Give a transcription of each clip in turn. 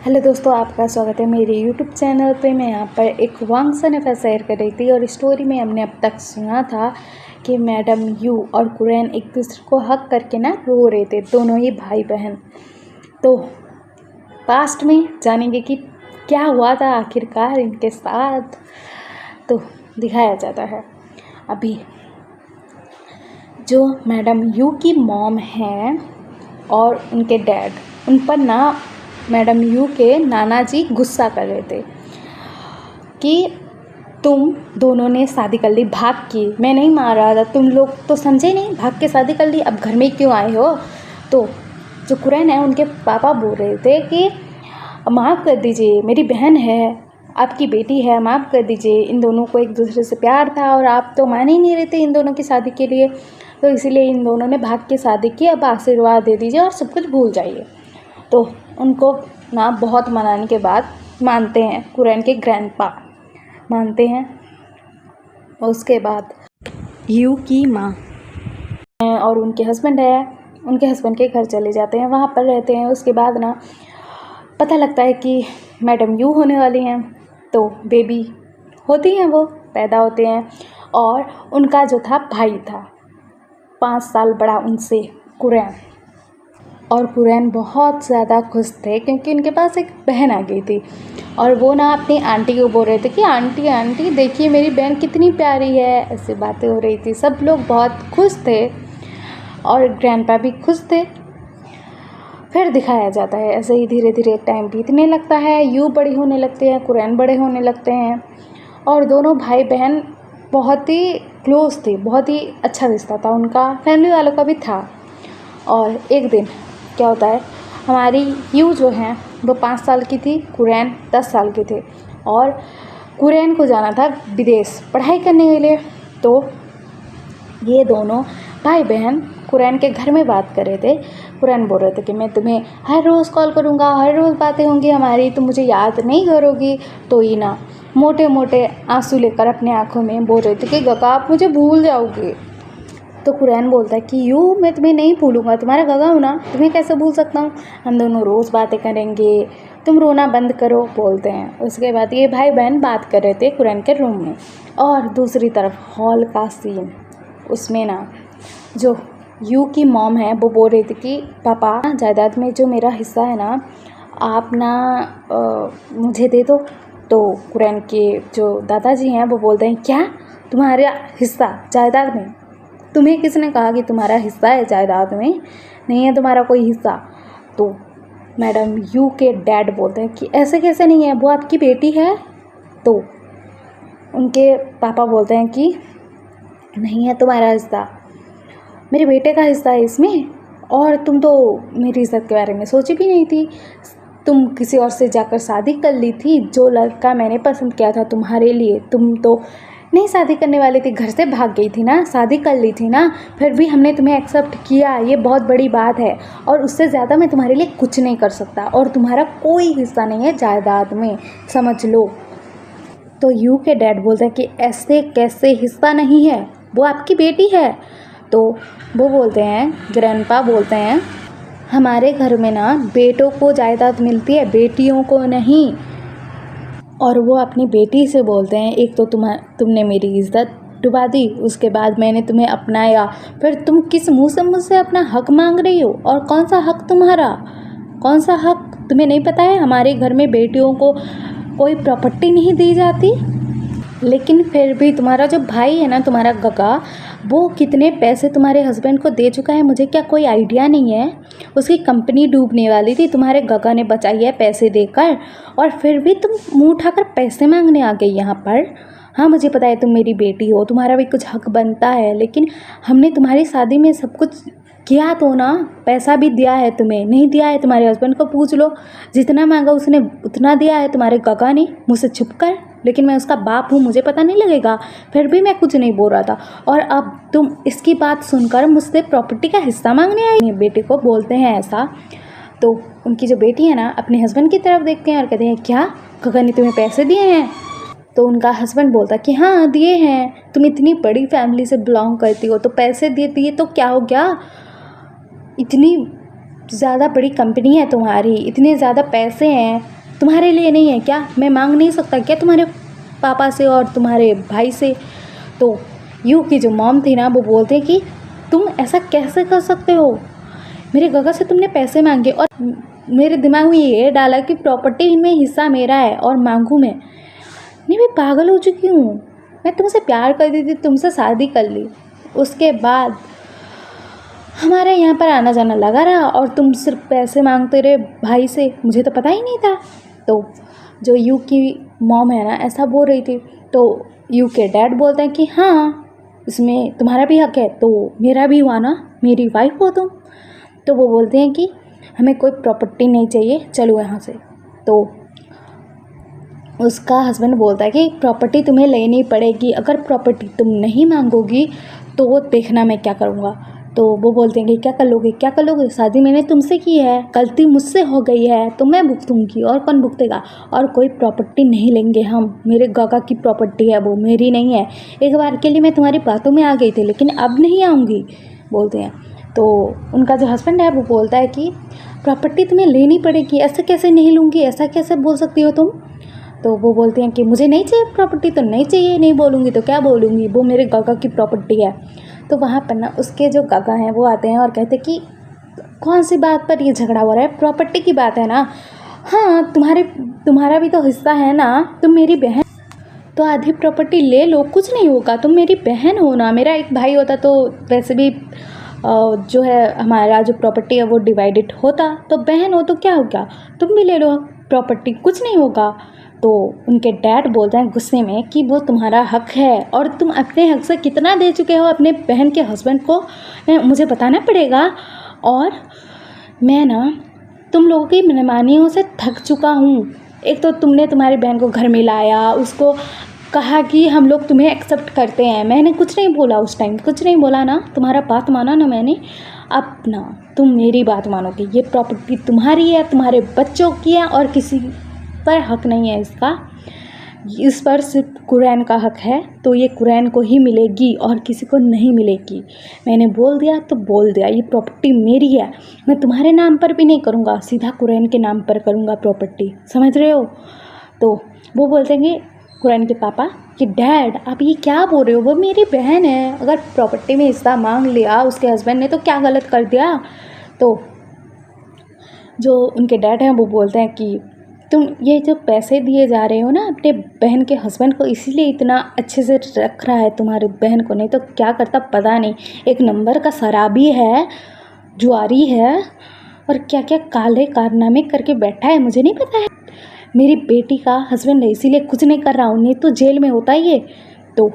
Hello दोस्तों, आपका स्वागत है मेरे यूट्यूब चैनल पे। मैं यहाँ पर एक वांगसन अफेयर शेयर कर रही थी और स्टोरी में हमने अब तक सुना था कि मैडम यू और कुरैन एक दूसरे को हक करके ना रो रहे थे, दोनों ही भाई बहन। तो पास्ट में जानेंगे कि क्या हुआ था आखिरकार इनके साथ, तो दिखाया जाता है। अभी जो मैडम यू की मॉम हैं और उनके डैड, उन पर ना मैडम यू के नाना जी गुस्सा कर रहे थे कि तुम दोनों ने शादी कर ली, भाग की। मैं नहीं मार रहा था, तुम लोग तो समझे नहीं, भाग के शादी कर ली, अब घर में क्यों आए हो। तो जो कुरैन है उनके पापा बोल रहे थे कि माफ़ कर दीजिए, मेरी बहन है, आपकी बेटी है, माफ़ कर दीजिए। इन दोनों को एक दूसरे से प्यार था और आप तो मान ही नहीं रहे थे इन दोनों की शादी के लिए, तो इसीलिए इन दोनों ने भाग के शादी की। अब आशीर्वाद दे दीजिए और सब कुछ भूल जाइए। तो उनको ना बहुत मनाने के बाद मानते हैं, कुरैन के ग्रैंडपा मानते हैं। उसके बाद यू की माँ और उनके हस्बैंड है, उनके हस्बैंड के घर चले जाते हैं, वहाँ पर रहते हैं। उसके बाद ना पता लगता है कि मैडम यू होने वाली हैं, तो बेबी होती हैं, वो पैदा होते हैं। और उनका जो था भाई था 5 साल बड़ा उनसे, कुरैन। और कुरैन बहुत ज़्यादा खुश थे क्योंकि उनके पास एक बहन आ गई थी और वो ना अपनी आंटी को बोल रहे थे कि आंटी आंटी देखिए मेरी बहन कितनी प्यारी है, ऐसी बातें हो रही थी। सब लोग बहुत खुश थे और ग्रैंडपा भी खुश थे। फिर दिखाया जाता है ऐसे ही धीरे धीरे टाइम बीतने लगता है, यू बड़ी होने लगते हैं, कुरैन बड़े होने लगते हैं और दोनों भाई बहन बहुत ही क्लोज थे, बहुत ही अच्छा रिश्ता था उनका, फैमिली वालों का भी था। और एक दिन क्या होता है, हमारी यू जो हैं वो 5 साल की थी, कुरैन 10 साल के थे और कुरैन को जाना था विदेश पढ़ाई करने के लिए। तो ये दोनों भाई बहन कुरैन के घर में बात कर रहे थे। कुरैन बोल रहे थे कि मैं तुम्हें हर रोज़ कॉल करूँगा, हर रोज़ बातें होंगी हमारी, तुम मुझे याद नहीं करोगी। तो ये ना मोटे मोटे आंसू लेकर अपने आँखों में बोल रहे थे कि गगा आप मुझे भूल जाओगे। तो कुरैन बोलता है कि यू मैं तुम्हें नहीं भूलूंगा, तुम्हारा गगा हूँ ना, तुम्हें कैसे भूल सकता हूँ, हम दोनों रोज़ बातें करेंगे, तुम रोना बंद करो, बोलते हैं। उसके बाद ये भाई बहन बात कर रहे थे कुरैन के रूम में और दूसरी तरफ हॉल का सीन, उसमें ना जो यू की मॉम है वो बोल रही थी कि पापा जायदाद में जो मेरा हिस्सा है ना आप ना मुझे दे दो। तो कुरैन के जो दादाजी हैं वो बोलते हैं क्या तुम्हारा हिस्सा जायदाद में, तुम्हें किसने कहा कि तुम्हारा हिस्सा है जायदाद में, नहीं है तुम्हारा कोई हिस्सा। तो मैडम यू के डैड बोलते हैं कि ऐसे कैसे नहीं है, वो आपकी बेटी है। तो उनके पापा बोलते हैं कि नहीं है तुम्हारा हिस्सा, मेरे बेटे का हिस्सा है इसमें, और तुम तो मेरी इज्जत के बारे में सोची भी नहीं थी, तुम किसी और से जाकर शादी कर ली थी, जो लड़का मैंने पसंद किया था तुम्हारे लिए तुम तो नहीं शादी करने वाली थी, घर से भाग गई थी ना, शादी कर ली थी ना, फिर भी हमने तुम्हें एक्सेप्ट किया, ये बहुत बड़ी बात है और उससे ज़्यादा मैं तुम्हारे लिए कुछ नहीं कर सकता और तुम्हारा कोई हिस्सा नहीं है जायदाद में, समझ लो। तो यू के डैड बोलते हैं कि ऐसे कैसे हिस्सा नहीं है, वो आपकी बेटी है। तो वो बोलते हैं, ग्रैंडपा बोलते हैं हमारे घर में ना बेटों को जायदाद मिलती है, बेटियों को नहीं। और वो अपनी बेटी से बोलते हैं एक तो तुमने मेरी इज़्ज़त डुबा दी, उसके बाद मैंने तुम्हें अपनाया, फिर तुम किस मुंह से मुझसे अपना हक मांग रही हो, और कौन सा हक तुम्हारा, कौन सा हक, तुम्हें नहीं पता है हमारे घर में बेटियों को कोई प्रॉपर्टी नहीं दी जाती। लेकिन फिर भी तुम्हारा जो भाई है ना, तुम्हारा गगा, वो कितने पैसे तुम्हारे हस्बैंड को दे चुका है मुझे क्या कोई आइडिया नहीं है। उसकी कंपनी डूबने वाली थी, तुम्हारे गगा ने बचाई है पैसे देकर, और फिर भी तुम मुंह उठाकर पैसे मांगने आ गई यहाँ पर। हाँ मुझे पता है तुम मेरी बेटी हो, तुम्हारा भी कुछ हक बनता है, लेकिन हमने तुम्हारी शादी में सब कुछ किया तो ना, पैसा भी दिया है, तुम्हें नहीं दिया है तुम्हारे हस्बैंड को पूछ लो, जितना मांगा उसने उतना दिया है तुम्हारे गगा ने मुझसे छुप कर, लेकिन मैं उसका बाप हूँ, मुझे पता नहीं लगेगा, फिर भी मैं कुछ नहीं बोल रहा था, और अब तुम इसकी बात सुनकर मुझसे प्रॉपर्टी का हिस्सा मांगने आई। बेटे को बोलते हैं ऐसा। तो उनकी जो बेटी है ना अपने हस्बैंड की तरफ देखते हैं और कहते हैं क्या गगा ने तुम्हें पैसे दिए हैं। तो उनका हस्बैंड बोलता कि हाँ दिए हैं, तुम इतनी बड़ी फैमिली से बिलोंग करती हो तो पैसे देती है तो क्या हो गया, इतनी ज़्यादा बड़ी कंपनी है तुम्हारी, इतने ज़्यादा पैसे हैं, तुम्हारे लिए नहीं है क्या? मैं मांग नहीं सकता क्या तुम्हारे पापा से और तुम्हारे भाई से? तो यू की जो मॉम थी ना, वो बोलते हैं कि तुम ऐसा कैसे कर सकते हो, मेरे गगा से तुमने पैसे मांगे। और मेरे दिमाग में ये डाला कि प्रॉपर्टी में हिस्सा मेरा है और मांगूँ मैं पागल हो चुकी हूँ। मैं तुमसे प्यार करती थी, तुमसे शादी कर ली, उसके बाद हमारे यहाँ पर आना जाना लगा रहा और तुम सिर्फ पैसे मांगते रहे भाई से, मुझे तो पता ही नहीं था। तो जो यू की मॉम है ना, ऐसा बोल रही थी। तो यू के डैड बोलते हैं कि हाँ, इसमें तुम्हारा भी हक है, तो मेरा भी हुआ ना, मेरी वाइफ हो तुम। तो वो बोलते हैं कि हमें कोई प्रॉपर्टी नहीं चाहिए, चलो यहाँ से। तो उसका हस्बैंड बोलता है कि प्रॉपर्टी तुम्हें लेनी पड़ेगी, अगर प्रॉपर्टी तुम नहीं मांगोगी तो देखना मैं क्या करूँगा। तो वो बोलते हैं कि क्या कर लोगे, क्या कर लोगे, शादी मैंने तुमसे की है, गलती मुझसे हो गई है तो मैं भुगतूंगी, और कौन भुगतेगा, और कोई प्रॉपर्टी नहीं लेंगे हम, मेरे गागा की प्रॉपर्टी है, वो मेरी नहीं है। एक बार के लिए मैं तुम्हारी बातों में आ गई थी, लेकिन अब नहीं आऊँगी, बोलते हैं। तो उनका जो हस्बैंड है वो बोलता है कि प्रॉपर्टी तुम्हें लेनी पड़ेगी, ऐसे कैसे नहीं लूँगी, ऐसा कैसे बोल सकती हो तुम। तो वो बोलते हैं कि मुझे नहीं चाहिए प्रॉपर्टी, तो नहीं चाहिए, नहीं बोलूँगी तो क्या बोलूँगी, वो मेरे गागा की प्रॉपर्टी है। तो वहाँ पर ना उसके जो गागा हैं वो आते हैं और कहते हैं कि कौन सी बात पर ये झगड़ा हो रहा है, प्रॉपर्टी की बात है ना, हाँ तुम्हारा भी तो हिस्सा है ना, तुम मेरी बहन, तो आधी प्रॉपर्टी ले लो, कुछ नहीं होगा, तुम मेरी बहन हो ना, मेरा एक भाई होता तो वैसे भी जो है हमारा जो प्रॉपर्टी है वो डिवाइडेड होता, तो बहन हो तो क्या हो गया, तुम भी ले लो प्रॉपर्टी, कुछ नहीं होगा। तो उनके डैड बोलते हैं गुस्से में कि वो तुम्हारा हक है और तुम अपने हक से कितना दे चुके हो अपने बहन के हस्बैंड को, मुझे बताना पड़ेगा, और मैं ना तुम लोगों की मनमानियों से थक चुका हूँ। एक तो तुमने तुम्हारी बहन को घर में लाया, उसको कहा कि हम लोग तुम्हें एक्सेप्ट करते हैं, मैंने कुछ नहीं बोला, उस टाइम कुछ नहीं बोला ना, तुम्हारा बात माना ना मैंने, अब ना तुम मेरी बात मानोगे, ये प्रॉपर्टी तुम्हारी है, तुम्हारे बच्चों की है, और किसी पर हक नहीं है इसका, इस पर सिर्फ कुरैन का हक है, तो ये कुरैन को ही मिलेगी और किसी को नहीं मिलेगी। मैंने बोल दिया तो बोल दिया, ये प्रॉपर्टी मेरी है, मैं तुम्हारे नाम पर भी नहीं करूँगा, सीधा कुरैन के नाम पर करूँगा प्रॉपर्टी, समझ रहे हो। तो वो बोलते हैं कि कुरैन के पापा कि डैड आप ये क्या बोल रहे हो, वो मेरी बहन है, अगर प्रॉपर्टी में हिस्सा मांग लिया उसके हस्बैंड ने तो क्या गलत कर दिया। तो जो उनके डैड हैं वो बोलते हैं कि तुम ये जो पैसे दिए जा रहे हो ना अपने बहन के हस्बैंड को, इसीलिए इतना अच्छे से रख रहा है तुम्हारी बहन को, नहीं तो क्या करता पता नहीं, एक नंबर का शराबी है, जुआरी है, और क्या क्या काले कारनामे करके बैठा है, मुझे नहीं पता है। मेरी बेटी का हस्बैंड है इसीलिए कुछ नहीं कर रहा हूँ, नहीं तो जेल में होता ये। तो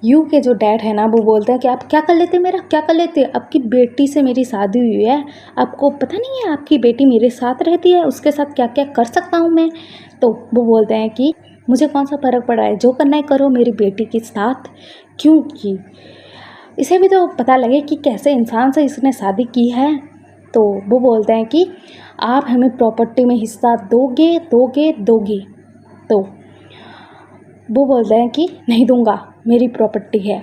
यू के जो डैड है ना वो बोलते हैं कि आप क्या कर लेते, मेरा क्या कर लेते, आपकी बेटी से मेरी शादी हुई है, आपको पता नहीं है आपकी बेटी मेरे साथ रहती है, उसके साथ क्या क्या कर सकता हूँ मैं। तो वो बोलते हैं कि मुझे कौन सा फ़र्क पड़ रहा है, जो करना है करो मेरी बेटी के साथ, क्योंकि इसे भी तो पता लगे कि कैसे इंसान से इसने शादी की है। तो वो बोलते हैं कि आप हमें प्रॉपर्टी में हिस्सा दोगे दोगे दोगे। तो वो बोलते हैं कि नहीं दूंगा, मेरी प्रॉपर्टी है।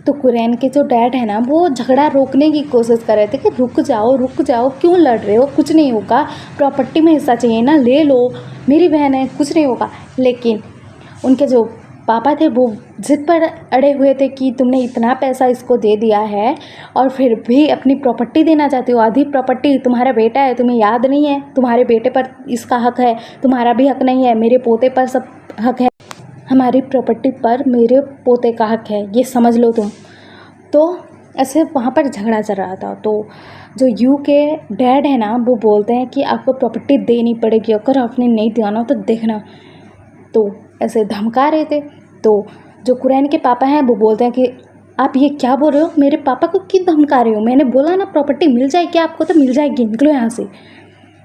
तो कुरैन के जो डैड है ना वो झगड़ा रोकने की कोशिश कर रहे थे कि रुक जाओ, क्यों लड़ रहे हो, कुछ नहीं होगा, प्रॉपर्टी में हिस्सा चाहिए ना, ले लो, मेरी बहन है, कुछ नहीं होगा। लेकिन उनके जो पापा थे वो जिद पर अड़े हुए थे कि तुमने इतना पैसा इसको दे दिया है और फिर भी अपनी प्रॉपर्टी देना चाहते हो, आधी प्रॉपर्टी तुम्हारा बेटा है, तुम्हें याद नहीं है, तुम्हारे बेटे पर इसका हक है, तुम्हारा भी हक नहीं है, मेरे पोते पर सब हक है, हमारी प्रॉपर्टी पर मेरे पोते का हक है, ये समझ लो तुम। तो ऐसे वहाँ पर झगड़ा चल रहा था। तो जो यू के डैड है ना वो बोलते हैं कि आपको प्रॉपर्टी देनी पड़ेगी, अगर आपने नहीं दिया ना तो देखना, तो ऐसे धमका रहे थे। तो जो कुरैन के पापा हैं वो बोलते हैं कि आप ये क्या बोल रहे हो, मेरे पापा को क्यों धमका रहे हो, मैंने बोला ना प्रॉपर्टी मिल जाएगी आपको, तो मिल जाएगी, निकलो यहाँ से।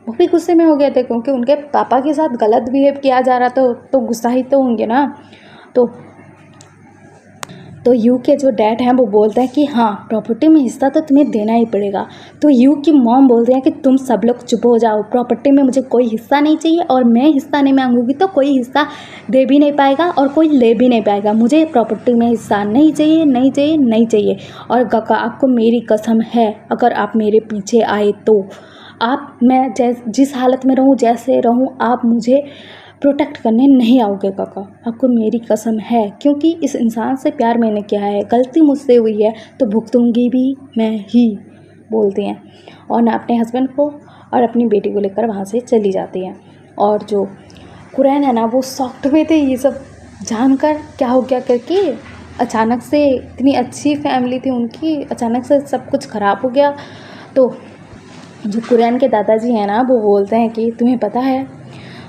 वो भी गुस्से में हो गए थे क्योंकि उनके पापा के साथ गलत बिहेव किया जा रहा था, तो गुस्सा ही तो होंगे ना। तो तो यू के जो डैड हैं वो बोलते हैं कि हाँ प्रॉपर्टी में हिस्सा तो तुम्हें देना ही पड़ेगा। तो यू की मॉम बोलते हैं कि तुम सब लोग चुप हो जाओ, प्रॉपर्टी में मुझे कोई हिस्सा नहीं चाहिए और मैं हिस्सा नहीं मांगूंगी तो कोई हिस्सा दे भी नहीं पाएगा और कोई ले भी नहीं पाएगा। मुझे प्रॉपर्टी में हिस्सा नहीं चाहिए, नहीं चाहिए, नहीं चाहिए। और काका आपको मेरी कसम है, अगर आप मेरे पीछे आए तो मैं जिस हालत में रहूँ, जैसे रहूँ, आप मुझे प्रोटेक्ट करने नहीं आओगे काका, आपको मेरी कसम है। क्योंकि इस इंसान से प्यार मैंने किया है, गलती मुझसे हुई है तो भुगतूंगी भी मैं ही, बोलती हैं। और ना अपने हस्बैंड को और अपनी बेटी को लेकर वहाँ से चली जाती हैं। और जो कुरैन है ना वो शॉक्ड हुए थे ये सब जानकर, क्या हो गया करके। अचानक से इतनी अच्छी फैमिली थी उनकी, अचानक से सब कुछ ख़राब हो गया। तो जो कुरैन के दादाजी हैं ना वो बोलते हैं कि तुम्हें पता है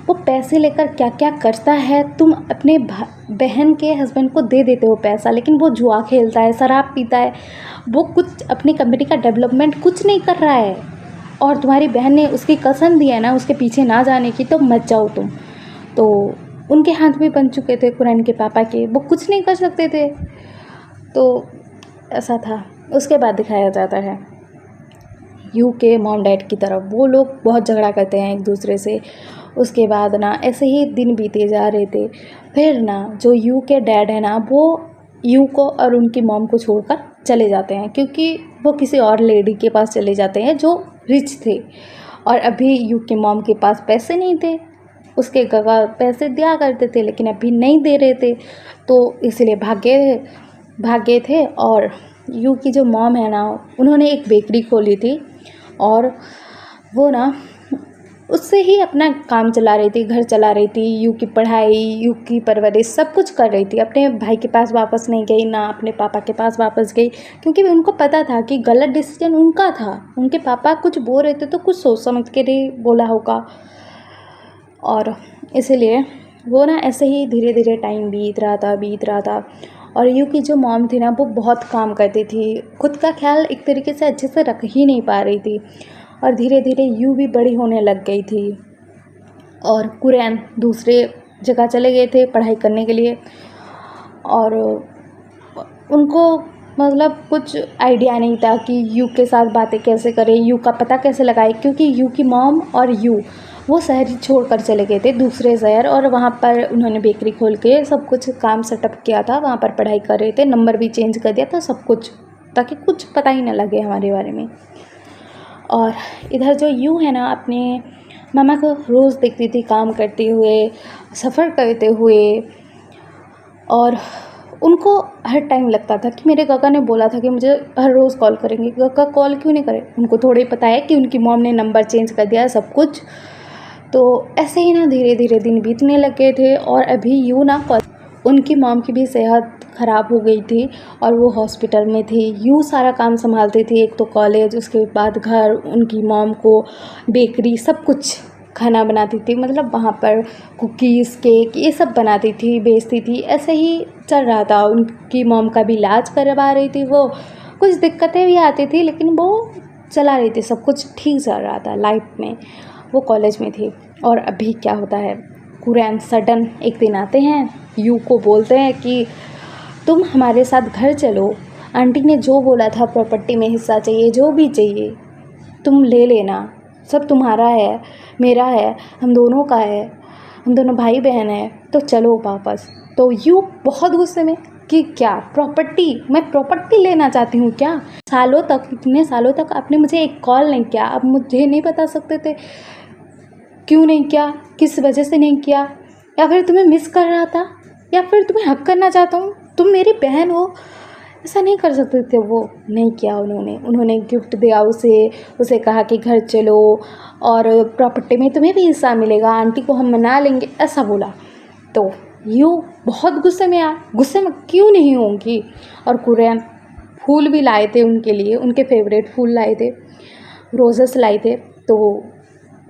वो पैसे लेकर क्या क्या करता है। तुम अपने बहन के हस्बैंड को दे देते हो पैसा, लेकिन वो जुआ खेलता है, शराब पीता है, वो कुछ अपनी कंपनी का डेवलपमेंट कुछ नहीं कर रहा है। और तुम्हारी बहन ने उसकी कसम दी है ना उसके पीछे ना जाने की, तो मत जाओ तुम। तो उनके हाथ भी बन चुके थे कुरैन के पापा के, वो कुछ नहीं कर सकते थे। तो ऐसा था। उसके बाद दिखाया जाता है यू के मॉम डैड की तरफ, वो लोग बहुत झगड़ा करते हैं एक दूसरे से। उसके बाद ना ऐसे ही दिन बीते जा रहे थे। फिर ना जो यू के डैड है ना वो यू को और उनकी मॉम को छोड़कर चले जाते हैं, क्योंकि वो किसी और लेडी के पास चले जाते हैं जो रिच थे। और अभी यू के मॉम के पास पैसे नहीं थे, उसके काका पैसे दिया करते थे लेकिन अभी नहीं दे रहे थे, तो इसलिए भागे थे। और यू की जो मॉम है ना उन्होंने एक बेकरी खोली थी और वो ना उससे ही अपना काम चला रही थी, घर चला रही थी। यू की पढ़ाई, यू की परवरिश सब कुछ कर रही थी। अपने भाई के पास वापस नहीं गई, ना अपने पापा के पास वापस गई, क्योंकि उनको पता था कि गलत डिसीजन उनका था। उनके पापा कुछ बोल रहे थे तो कुछ सोच समझ के ही बोला होगा, और इसीलिए वो ना ऐसे ही धीरे धीरे टाइम बीत रहा था। और यू की जो मॉम थी ना वो बहुत काम करती थी, खुद का ख्याल एक तरीके से अच्छे से रख ही नहीं पा रही थी। और धीरे धीरे यू भी बड़ी होने लग गई थी और कुरैन दूसरे जगह चले गए थे पढ़ाई करने के लिए। और उनको मतलब कुछ आइडिया नहीं था कि यू के साथ बातें कैसे करें, यू का पता कैसे लगाए, क्योंकि यू की मॉम और यू वो शहर ही छोड़ कर चले गए थे दूसरे शहर, और वहाँ पर उन्होंने बेकरी खोल के सब कुछ काम सेटअप किया था, वहाँ पर पढ़ाई कर रहे थे, नंबर भी चेंज कर दिया था, सब कुछ, ताकि कुछ पता ही ना लगे हमारे बारे में। और इधर जो यू है ना अपने मामा को रोज़ देखती थी काम करते हुए, सफ़र करते हुए, और उनको हर टाइम लगता था कि मेरे काका ने बोला था कि मुझे हर रोज़ कॉल करेंगे, काका कॉल क्यों नहीं करे। उनको थोड़ी पता है कि उनकी मॉम ने नंबर चेंज कर दिया है सब कुछ। तो ऐसे ही ना धीरे धीरे दिन बीतने लगे थे। और अभी यू ना उनकी मॉम की भी सेहत ख़राब हो गई थी और वो हॉस्पिटल में थी। यू सारा काम संभालती थी, एक तो कॉलेज, उसके बाद घर, उनकी मॉम को बेकरी, सब कुछ खाना बनाती थी, मतलब वहाँ पर कुकीज़, केक, ये सब बनाती थी, बेचती थी। ऐसे ही चल रहा था। उनकी मॉम का भी इलाज करवा रही थी वो, कुछ दिक्कतें भी आती थी लेकिन वो चला रही थी, सब कुछ ठीक चल रहा था लाइफ में। वो कॉलेज में थी। और अभी क्या होता है, कुरैन सडन एक दिन आते हैं, यू को बोलते हैं कि तुम हमारे साथ घर चलो, आंटी ने जो बोला था प्रॉपर्टी में हिस्सा चाहिए, जो भी चाहिए तुम ले लेना, सब तुम्हारा है, मेरा है, हम दोनों का है, हम दोनों भाई बहन हैं, तो चलो वापस। तो यू बहुत गुस्से में कि क्या प्रॉपर्टी, मैं प्रॉपर्टी लेना चाहती हूँ क्या? सालों तक, इतने सालों तक आपने मुझे एक कॉल नहीं किया, आप मुझे नहीं बता सकते थे क्यों नहीं किया, किस वजह से नहीं किया, या फिर तुम्हें मिस कर रहा था, या फिर तुम्हें हक करना चाहता हूँ, तुम मेरी बहन हो, ऐसा नहीं कर सकते थे। वो नहीं किया उन्होंने गिफ्ट दिया उसे कहा कि घर चलो और प्रॉपर्टी में तुम्हें भी हिस्सा मिलेगा, आंटी को हम मना लेंगे, ऐसा बोला। तो यू बहुत गुस्से में क्यों नहीं होंगी। और कुरैन फूल भी लाए थे उनके लिए, उनके फेवरेट फूल लाए थे, रोजेस लाए थे। तो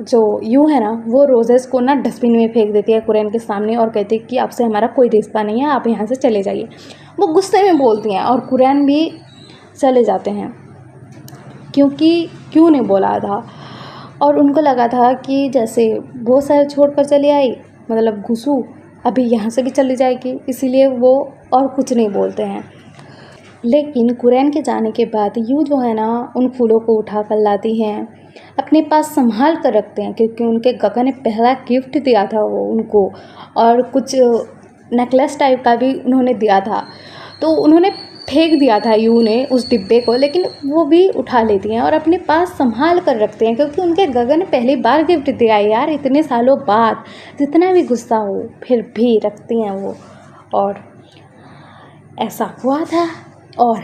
जो यू है ना वो रोजेस को ना डस्टबिन में फेंक देती है कुरैन के सामने और कहती है कि आपसे हमारा कोई रिश्ता नहीं है, आप यहाँ से चले जाइए। वो गुस्से में बोलती हैं और कुरैन भी चले जाते हैं, क्योंकि क्यों नहीं बोला था। और उनको लगा था कि जैसे वो शहर छोड़कर चली आई, मतलब घुसू अभी यहाँ से भी चली जाएगी, इसीलिए वो और कुछ नहीं बोलते हैं। लेकिन कुरैन के जाने के बाद यू जो है ना उन फूलों को उठा कर लाती हैं, अपने पास संभाल कर रखते हैं, क्योंकि उनके गगा ने पहला गिफ्ट दिया था वो उनको, और कुछ नेकलेस टाइप का भी उन्होंने दिया था। तो उन्होंने फेंक दिया था यू ने उस डिब्बे को, लेकिन वो भी उठा लेती हैं और अपने पास संभाल कर रखते हैं, क्योंकि उनके गगा ने पहली बार गिफ्ट दिया है यार, इतने सालों बाद। जितना भी गुस्सा हो फिर भी रखती हैं वो। और ऐसा हुआ था। और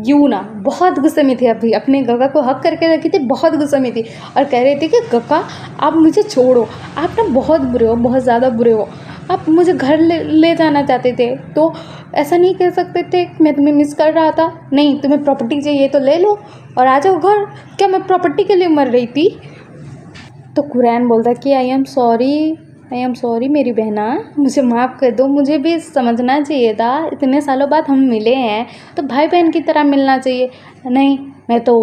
यू ना बहुत गुस्से में थी, अभी अपने गगा को हक करके रखी थी, बहुत गुस्से में थी और कह रही थी कि गगा आप मुझे छोड़ो, आप ना बहुत बुरे हो, बहुत ज़्यादा बुरे हो, आप मुझे घर ले जाना चाहते थे तो ऐसा नहीं कह सकते थे, मैं तुम्हें मिस कर रहा था, नहीं तुम्हें प्रॉपर्टी चाहिए तो ले लो और आ जाओ घर, क्या मैं प्रॉपर्टी के लिए मर रही थी? तो कुरैन बोलता कि आई एम सॉरी मेरी बहना, मुझे माफ़ कर दो, मुझे भी समझना चाहिए था, इतने सालों बाद हम मिले हैं तो भाई बहन की तरह मिलना चाहिए, नहीं मैं तो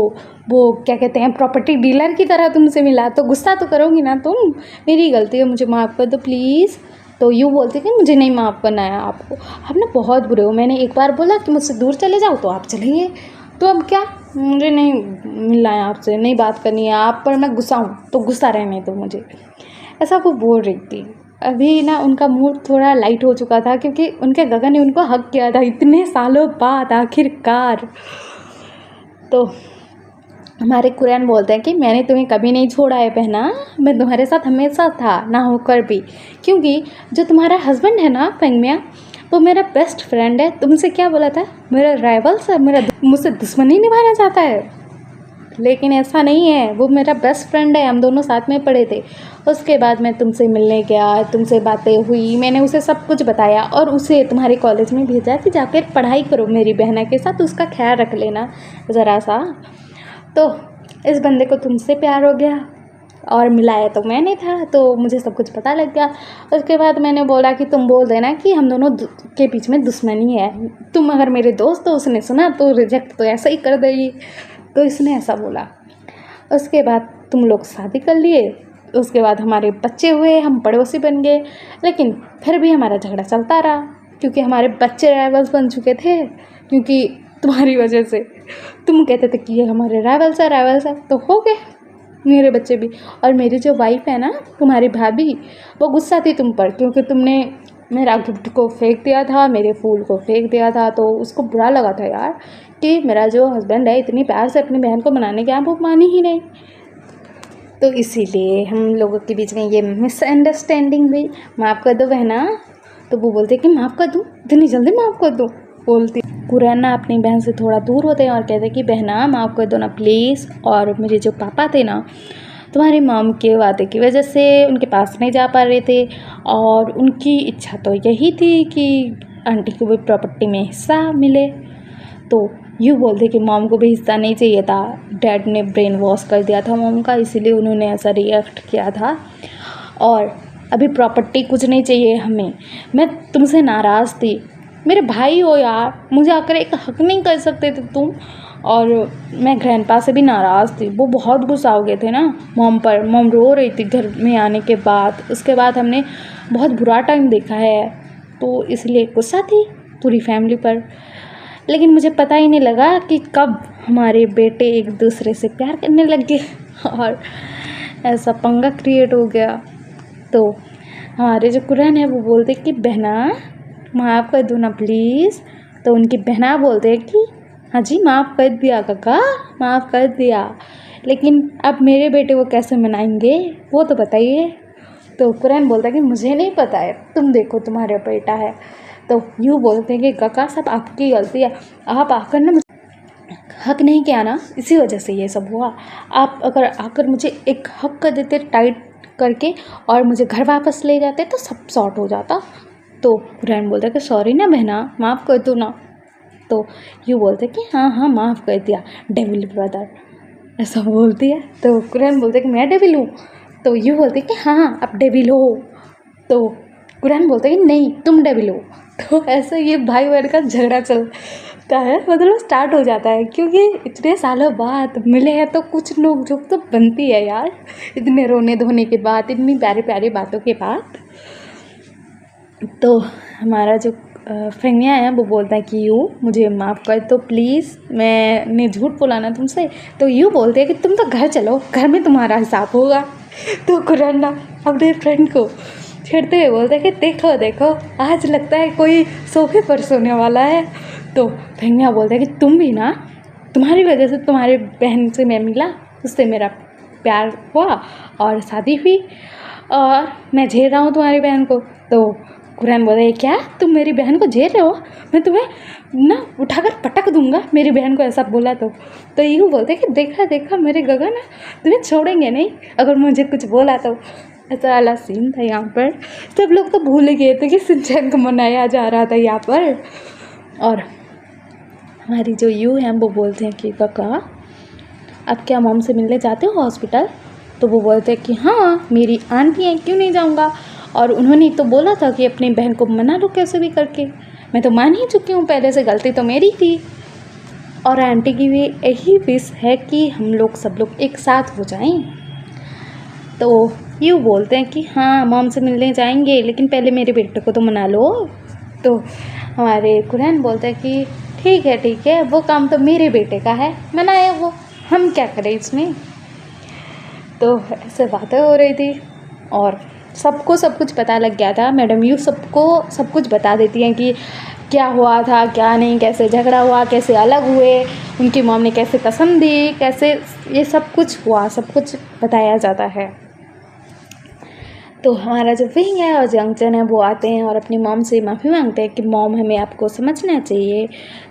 वो क्या कहते हैं प्रॉपर्टी डीलर की तरह तुमसे मिला, तो गुस्सा तो करोगी ना तुम, मेरी गलती है, मुझे माफ़ कर दो प्लीज़। तो यूँ बोलती कि मुझे नहीं माफ़ करना है आपको, आप ना बहुत बुरे हो, मैंने एक बार बोला कि मुझसे दूर चले जाओ तो आप चले गए, तो अब क्या, मुझे नहीं मिलना है आपसे, नहीं बात करनी है आप पर, मैं गुस्सा हूँ तो गुस्सा रहने दो मुझे, ऐसा वो बोल रही थी। अभी ना उनका मूड थोड़ा लाइट हो चुका था, क्योंकि उनके गगन ने उनको हक किया था इतने सालों बाद आखिरकार। तो हमारे कुरैन बोलते हैं कि मैंने तुम्हें कभी नहीं छोड़ा है बहना, मैं तुम्हारे साथ हमेशा था ना होकर भी, क्योंकि जो तुम्हारा हस्बैंड है ना फेंगमिया, वो मेरा बेस्ट फ्रेंड है। तुमसे क्या बोला था, मेरा राइवल्स है, मुझसे दुश्मनी निभाना चाहता है, लेकिन ऐसा नहीं है, वो मेरा बेस्ट फ्रेंड है, हम दोनों साथ में पढ़े थे। उसके बाद मैं तुमसे मिलने गया, तुमसे बातें हुई, मैंने उसे सब कुछ बताया और उसे तुम्हारे कॉलेज में भेजा कि जाकर पढ़ाई करो मेरी बहना के साथ, उसका ख्याल रख लेना ज़रा सा। तो इस बंदे को तुमसे प्यार हो गया और मिलाया तो मैंने था, तो मुझे सब कुछ पता लग गया। उसके बाद मैंने बोला कि तुम बोल देना कि हम दोनों के बीच में दुश्मनी है, तुम अगर मेरे दोस्त हो, उसने सुना तो रिजेक्ट तो ऐसा ही कर देगी, तो इसने ऐसा बोला। उसके बाद तुम लोग शादी कर लिए, उसके बाद हमारे बच्चे हुए, हम पड़ोसी बन गए, लेकिन फिर भी हमारा झगड़ा चलता रहा, क्योंकि हमारे बच्चे राइवल्स बन चुके थे, क्योंकि तुम्हारी वजह से तुम कहते थे कि ये हमारे राइवल्स है, तो हो गए मेरे बच्चे भी। और मेरी जो वाइफ है ना, तुम्हारी भाभी, वो गुस्सा थी तुम पर, क्योंकि तुमने मेरा गिफ्ट को फेंक दिया था, मेरे फूल को फेंक दिया था, तो उसको बुरा लगा था यार कि मेरा जो हस्बैंड है इतनी प्यार से अपनी बहन को मनाने गया, वो मानी ही नहीं। तो इसीलिए हम लोगों के बीच में ये मिसअंडरस्टैंडिंग हुई, माफ़ कर दो बहना। तो वो बोलते कि माफ़ कर दूँ, इतनी जल्दी माफ़ कर दूँ, बोलती। कुरैन ना अपनी बहन से थोड़ा दूर होते हैं और कहते कि बहना माफ़ कर दो ना प्लीज़। और मेरे जो पापा थे ना, तुम्हारी मॉम के वादे की वजह से उनके पास नहीं जा पा रहे थे, और उनकी इच्छा तो यही थी कि आंटी को भी प्रॉपर्टी में हिस्सा मिले। तो यूँ बोलते कि मॉम को भी हिस्सा नहीं चाहिए था, डैड ने ब्रेन वॉश कर दिया था मॉम का, इसीलिए उन्होंने ऐसा रिएक्ट किया था, और अभी प्रॉपर्टी कुछ नहीं चाहिए हमें। मैं तुमसे नाराज़ थी, मेरे भाई हो यार, मुझे आकर एक हक नहीं कर सकते थे तुम। और मैं ग्रैंडपा से भी नाराज़ थी, वो बहुत गुस्सा हो गए थे ना मॉम पर, मॉम रो रही थी घर में आने के बाद। उसके बाद हमने बहुत बुरा टाइम देखा है, तो इसलिए गुस्सा थी पूरी फैमिली पर। लेकिन मुझे पता ही नहीं लगा कि कब हमारे बेटे एक दूसरे से प्यार करने लग गए और ऐसा पंगा क्रिएट हो गया। तो हमारे जो कुरैन है वो बोलते कि बहना माफ़ कर दो ना प्लीज़। तो उनकी बहना बोलते हैं कि हाँ जी माफ़ कर दिया काका, माफ़ कर दिया, लेकिन अब मेरे बेटे को कैसे मनाएंगे वो तो बताइए। तो कुरैन बोलता है कि मुझे नहीं पता है, तुम देखो तुम्हारा बेटा है। तो यूँ बोलते हैं कि काका सब आपकी गलती है, आप आकर ना हक नहीं किया ना, इसी वजह से ये सब हुआ। आप अगर आकर मुझे एक हक कर देते टाइट करके और मुझे घर वापस ले जाते तो सब सॉर्ट हो जाता। तो कुरैन बोलता है कि सॉरी ना बहना, माफ़ कर दो ना। तो यूँ बोलते कि हाँ हाँ माफ़ कर दिया डेविल ब्रदर, ऐसा बोलती है। तो कुरैन बोलते कि मैं डेविल हूँ। तो यूँ बोलते कि हाँ आप डेविल हो। तो कुरैन बोलते कि नहीं तुम डेविल हो। तो ऐसे ये भाई बहन का झगड़ा चलता है, मतलब स्टार्ट हो जाता है, क्योंकि इतने सालों बाद मिले हैं तो कुछ नोक झोंक तो बनती है यार, इतने रोने धोने के बाद, इतनी प्यारी प्यारी बातों के बाद। तो हमारा जो फेंगमिया है वो बोलता है कि यू मुझे माफ़ कर तो प्लीज़, मैंने झूठ बोला ना तुमसे। तो यू बोलते हैं कि तुम तो घर चलो, घर में तुम्हारा हिसाब होगा। तो कुरन्ना अपने फ्रेंड को छेड़ते हुए बोलते हैं कि देखो देखो आज लगता है कोई सोफे पर सोने वाला है। तो फेंगमिया बोलता है कि तुम भी ना, तुम्हारी वजह से तुम्हारी बहन से मैं मिला, उससे मेरा प्यार हुआ और शादी हुई और मैं झेल रहा हूँ तुम्हारी बहन को। तो कुरैन बोला, क्या तुम मेरी बहन को झेल रहे हो? मैं तुम्हें ना उठाकर पटक दूंगा, मेरी बहन को ऐसा बोला तो यूँ बोलते कि देखा देखा मेरे गगन ना तुम्हें छोड़ेंगे नहीं अगर मुझे कुछ बोला तो। ऐसा वाला सीन था यहाँ पर। सब लोग तो भूल गए थे कि शिनचैन को मनाया जा रहा था यहाँ पर। और हमारी जो यू है वो बोलते हैं कि काका आप क्या मॉम से मिलने जाते हो हॉस्पिटल? तो वो बोलते हैं कि हाँ मेरी आंटी है, क्यों नहीं जाऊँगा। और उन्होंने तो बोला था कि अपनी बहन को मना लो कैसे भी करके, मैं तो मान ही चुकी हूँ, पहले से गलती तो मेरी थी। और आंटी की भी यही विश है कि हम लोग सब लोग एक साथ हो जाएं। तो यूँ बोलते हैं कि हाँ मॉम से मिलने जाएंगे लेकिन पहले मेरे बेटे को तो मना लो। तो हमारे कुरैन बोलते हैं कि ठीक है वो काम तो मेरे बेटे का है, मनाए वो, हम क्या करें इसमें। तो ऐसे बातें हो रही थी और सबको सब कुछ पता लग गया था। मैडम यू सबको सब कुछ बता देती हैं कि क्या हुआ था क्या नहीं, कैसे झगड़ा हुआ, कैसे अलग हुए, उनकी मॉम ने कैसे कसम दी, कैसे ये सब कुछ हुआ, सब कुछ बताया जाता है। तो हमारा जो विंग है और जंक्शन है वो आते हैं और अपनी मॉम से माफ़ी मांगते हैं कि मॉम हमें आपको समझना चाहिए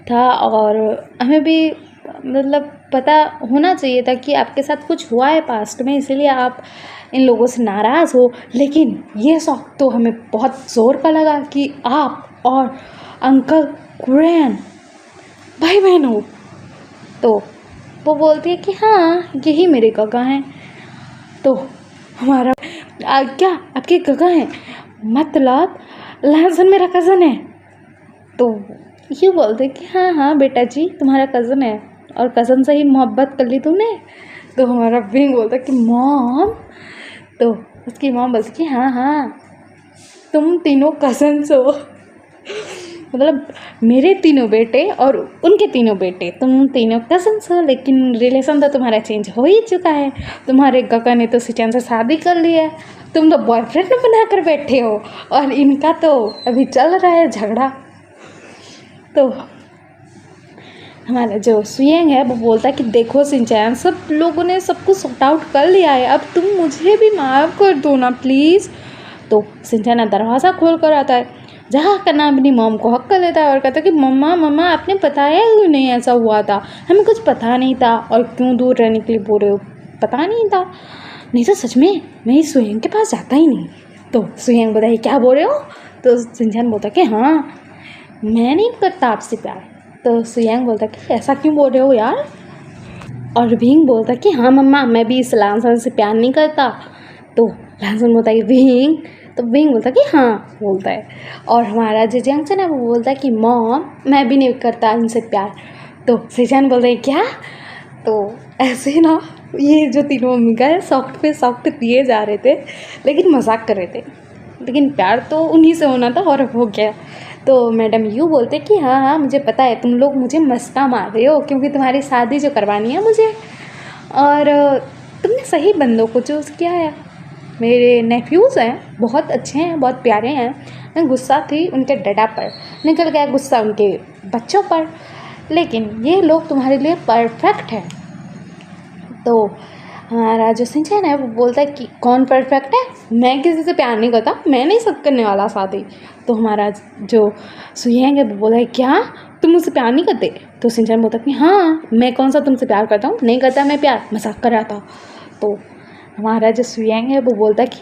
था और हमें भी मतलब पता होना चाहिए था कि आपके साथ कुछ हुआ है पास्ट में, इसीलिए आप इन लोगों से नाराज़ हो। लेकिन ये शौक तो हमें बहुत ज़ोर का लगा कि आप और अंकल कुरैन भाई बहन हो। तो वो बोलती है कि हाँ यही मेरे काका हैं। तो हमारा क्या आपके काका हैं? मतलब लहसन मेरा कज़न है। तो ये बोलते कि हाँ बेटा जी तुम्हारा कज़न है और कज़न से ही मोहब्बत कर ली तुमने। तो हमारा विंग बोलता कि मॉम, तो उसकी मॉम बोलती कि हाँ तुम तीनों कज़न्स हो, मतलब मेरे तीनों बेटे और उनके तीनों बेटे, तुम तीनों कज़न्स हो, लेकिन रिलेशन तो तुम्हारा चेंज हो ही चुका है। तुम्हारे काका ने तो शिनचैन से शादी कर ली है, तुम तो बॉयफ्रेंड बना कर बैठे हो और इनका तो अभी चल रहा है झगड़ा। तो हमारा जो सुयेंग है वो बोलता है कि देखो शिनचैन सब लोगों ने सब कुछ सॉर्ट आउट कर लिया है, अब तुम मुझे भी माफ़ कर दो ना प्लीज़। तो शिनचैन दरवाज़ा खोल कर आता है, जहाँ करना अपनी मॉम को हक कर लेता है और कहता है कि मम्मा आपने बताया क्यों नहीं ऐसा हुआ था, हमें कुछ पता नहीं था और क्यों दूर रहने के लिए बोल रहे हो, पता नहीं था, नहीं तो सच में मैं इस सुयेंग के पास जाता ही नहीं। तो सुयेंग बताइए क्या बोल रहे हो? तो शिनचैन बोलता कि हाँ मैं नहीं करता आपसे प्यार। तो सुयेंग बोलता कि ऐसा क्यों बोल रहे हो यार? और विंग बोलता कि हाँ मम्मा मैं भी इस लहसन से प्यार नहीं करता। तो लहसन बोलता है विंग, तो विंग बोलता कि हाँ बोलता है। और हमारा जो जंक्शन है वो बोलता है कि मॉम मैं भी नहीं करता इनसे प्यार। तो शिनचैन बोलता है क्या? तो ऐसे ना ये जो तीनों अम्मिका है सॉफ्ट पे सॉफ्ट दिए जा रहे थे लेकिन मजाक कर रहे थे, लेकिन प्यार तो उन्हीं से होना था और हो गया। तो मैडम यू बोलते कि हाँ मुझे पता है तुम लोग मुझे मस्का मार रहे हो क्योंकि तुम्हारी शादी जो करवानी है मुझे, और तुमने सही बंदों को चूज़ किया है। मेरे नेफ्यूज़ हैं बहुत अच्छे हैं, बहुत प्यारे हैं। मैं गुस्सा थी उनके डैडा पर, निकल गया गुस्सा उनके बच्चों पर, लेकिन ये लोग तुम्हारे लिए परफेक्ट हैं। तो हमारा जो शिनचैन है वो बोलता है कि कौन परफेक्ट है? मैं किसी से प्यार नहीं करता, मैं नहीं सब करने वाला शादी। तो हमारा जो सुयेंग है वो बोला है क्या तुम मुझसे प्यार नहीं करते? तो शिनचैन बोलता कि हाँ मैं कौन सा तुमसे प्यार करता हूँ, नहीं करता मैं प्यार, मजाक कर रहा था। तो हमारा जो सुयेंग है वो बोलता है कि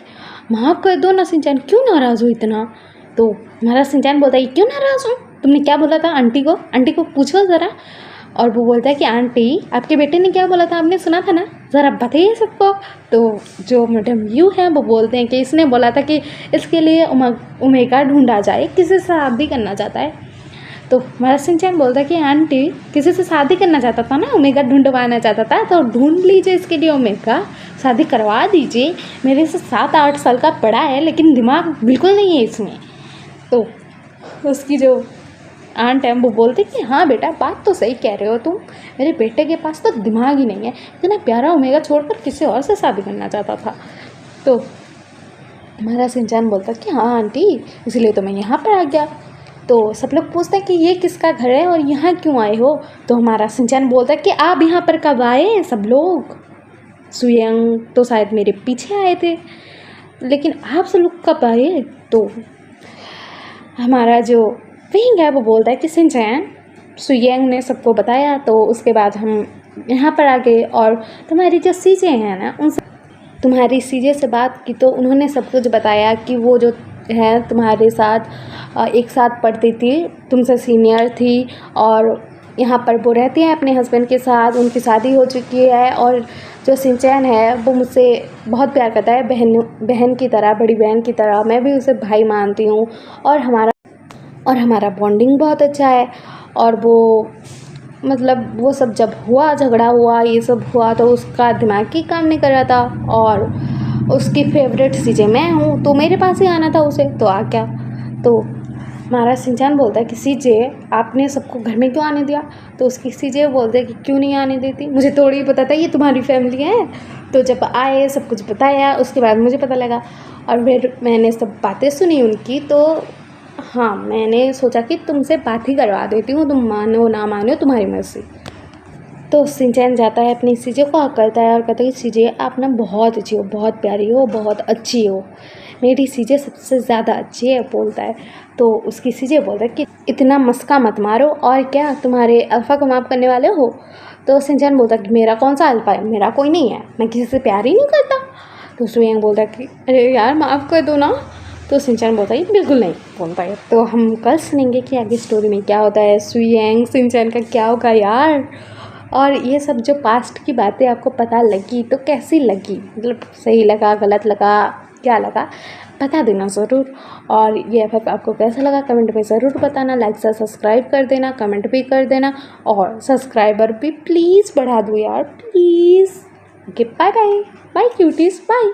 माफ़ कर दो ना शिनचैन, क्यों नाराज़ हो इतना? तो हमारा शिनचैन बोलता है क्यों नाराज़ हूँ, तुमने क्या बोला था आंटी को पूछो ज़रा। और वो बोलता है कि आंटी आपके बेटे ने क्या बोला था, आपने सुना था ना, ज़रा बताइए सबको। तो जो मैडम यू हैं वो बोलते हैं कि इसने बोला था कि इसके लिए ओमेगा ढूंढा जाए, किसी से शादी करना चाहता है। तो हमारा शिनचैन बोलता है कि आंटी किसी से शादी करना चाहता था ना, ओमेगा ढूंढवाना चाहता था, तो ढूंढ लीजिए इसके लिए ओमेगा, शादी करवा दीजिए। मेरे से 7-8 साल का बड़ा है लेकिन दिमाग बिल्कुल नहीं है इसमें। तो उसकी जो आंट है वो बोलते कि हाँ बेटा बात तो सही कह रहे हो तुम, मेरे बेटे के पास तो दिमाग ही नहीं है, इतना प्यारा ओमेगा छोड़कर किसी और से शादी करना चाहता था। तो हमारा शिनचैन बोलता कि हाँ आंटी, इसलिए तो मैं यहाँ पर आ गया। तो सब लोग पूछते हैं कि ये किसका घर है और यहाँ क्यों आए हो। तो हमारा शिनचैन बोलता है कि आप यहाँ पर कब आए सब लोग, सुयंग तो शायद मेरे पीछे आए थे, लेकिन आप सब लोग कब आए। तो हमारा जो विंग है वो बोलता है कि शिनचैन, सुयंग ने सबको बताया तो उसके बाद हम यहाँ पर आ गए, और तुम्हारी जो सीजे हैं ना उनसे, तुम्हारी सीजे से बात की तो उन्होंने सब कुछ बताया कि वो जो है तुम्हारे साथ एक साथ पढ़ती थी, तुमसे सीनियर थी, और यहाँ पर वो रहती हैं अपने हस्बैंड के साथ, उनकी शादी हो चुकी है, और जो शिनचैन है वो मुझसे बहुत प्यार करता है, बहन की तरह, बड़ी बहन की तरह, मैं भी उसे भाई मानती हूँ, और हमारा बॉन्डिंग बहुत अच्छा है। और वो मतलब वो सब जब हुआ, झगड़ा हुआ, ये सब हुआ, तो उसका दिमाग ही काम नहीं कर रहा था, और उसकी फेवरेट सीजे मैं हूँ तो मेरे पास ही आना था उसे, तो आ गया। तो हमारा शिनचैन बोलता है कि सीजे आपने सबको घर में क्यों आने दिया। तो उसकी सीजे बोलते हैं कि क्यों नहीं आने देती, मुझे थोड़ी ही पता था ये तुम्हारी फैमिली है। तो जब आए सब कुछ बताया उसके बाद मुझे पता लगा, और फिर मैंने सब बातें सुनी उनकी, तो हाँ मैंने सोचा कि तुमसे बात ही करवा देती हूँ, तुम मानो ना मानो तुम्हारी मर्जी। तो शिनचैन जाता है अपनी सीजे को हक करता है और कहता है कि सीजे आप ना बहुत अच्छी हो, बहुत प्यारी हो, बहुत अच्छी हो, मेरी सीजे सबसे ज़्यादा अच्छी है बोलता है। तो उसकी सीजे बोलता है कि इतना मस्का मत मारो, और क्या तुम्हारे अल्फ़ा को माफ़ करने वाले हो। तो शिनचैन बोलता है कि मेरा कौन सा अल्फ़ा है, मेरा कोई नहीं है, मैं किसी से प्यार ही नहीं करता। तो सुयंग बोलता है कि अरे यार माफ़ कर दो ना। तो शिनचैन बोलता है बिल्कुल नहीं बोलता है। तो हम कल सुनेंगे कि आगे स्टोरी में क्या होता है, सुयंग शिनचैन का क्या होगा यार। और ये सब जो पास्ट की बातें आपको पता लगी तो कैसी लगी, मतलब सही लगा, गलत लगा, क्या लगा, बता देना ज़रूर। और ये एफ आपको कैसा लगा कमेंट में ज़रूर बताना, लाइक से सब्सक्राइब कर देना, कमेंट भी कर देना, और सब्सक्राइबर भी प्लीज़ बढ़ा दो यार please. Okay bye bye bye cuties bye.